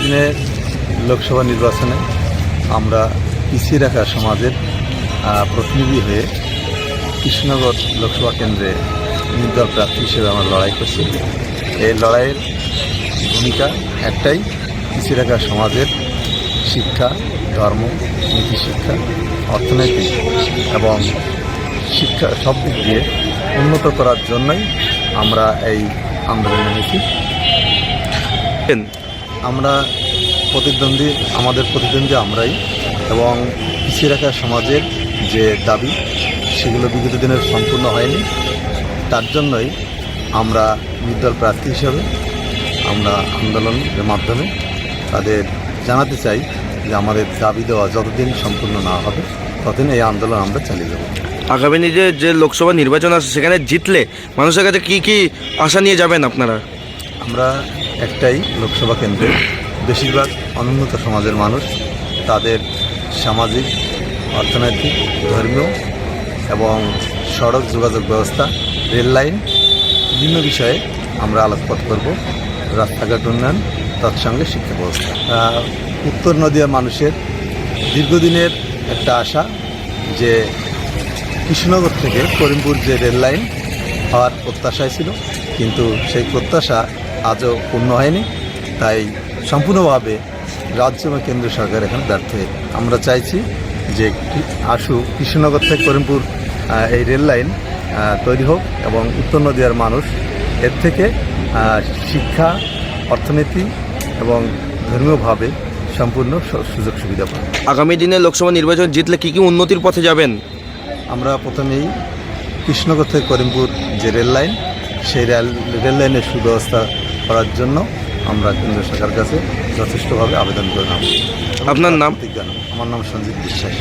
দিনের লোকসভা নির্বাচনে আমরা পিছিয়ে রাখা সমাজের প্রতিনিধি হয়ে কৃষ্ণনগর লোকসভা কেন্দ্রে নির্দল প্রার্থী হিসেবে আমরা লড়াই করছি। এই লড়াইয়ের ভূমিকা একটাই, পিছিয়ে রাখা সমাজের শিক্ষা, ধর্ম, নীতিশিক্ষা, অর্থনৈতিক এবং শিক্ষা সব দিক দিয়ে উন্নত করার জন্যই আমরা এই আন্দোলনে নেমেছি। আমরা আমাদের প্রতিদ্বন্দ্বী আমরাই, এবং পিছিয়ে রাখা সমাজের যে দাবি সেগুলো বিগত দিনের সম্পূর্ণ হয়নি। তার জন্যই আমরা নির্দল প্রার্থী হিসাবে আমরা আন্দোলনের মাধ্যমে তাদের জানাতে চাই যে আমাদের দাবি দেওয়া যতদিন সম্পূর্ণ না হবে ততদিন এই আন্দোলন আমরা চালিয়ে যাব। আগামী যে লোকসভা নির্বাচন আসছে সেখানে জিতলে মানুষের কাছে কী কী আশা নিয়ে যাবেন আপনারা? আমরা একটাই লোকসভা কেন্দ্রে বেশিরভাগ অনুন্নত সমাজের মানুষ, তাদের সামাজিক, অর্থনৈতিক, ধর্মীয় এবং সড়ক যোগাযোগ ব্যবস্থা, রেল লাইন, বিভিন্ন বিষয়ে আমরা আলোকপাত করব। রাস্তাঘাট উন্নয়ন, তৎসঙ্গে শিক্ষা ব্যবস্থা। উত্তর নদিয়া মানুষের দীর্ঘদিনের একটা আশা যে কৃষ্ণনগর থেকে করিমপুর যে রেল লাইন হওয়ার প্রত্যাশায় ছিল, কিন্তু সেই প্রত্যাশা আজও পূর্ণ হয়নি। তাই সম্পূর্ণভাবে রাজ্য এবং কেন্দ্রীয় সরকার এখানে ব্যর্থ হয়ে আমরা চাইছি যে কৃষ্ণনগর থেকে করিমপুর এই রেল লাইন তৈরি হোক এবং উত্তর নদিয়ার মানুষ এর থেকে শিক্ষা, অর্থনীতি এবং ধর্মীয়ভাবে সম্পূর্ণ সুযোগ সুবিধা পায়। আগামী দিনে লোকসভা নির্বাচন জিতলে কী কী উন্নতির পথে যাবেন? আমরা প্রথমেই কৃষ্ণনগর থেকে করিমপুর যে রেল লাইন, সেই রেল লাইনের সুব্যবস্থা করার জন্য আমরা কেন্দ্র সরকারের কাছে যথেষ্টভাবে আবেদন করে নেব। আপনার নাম? আমার নাম সঞ্জিত বিশ্বাস।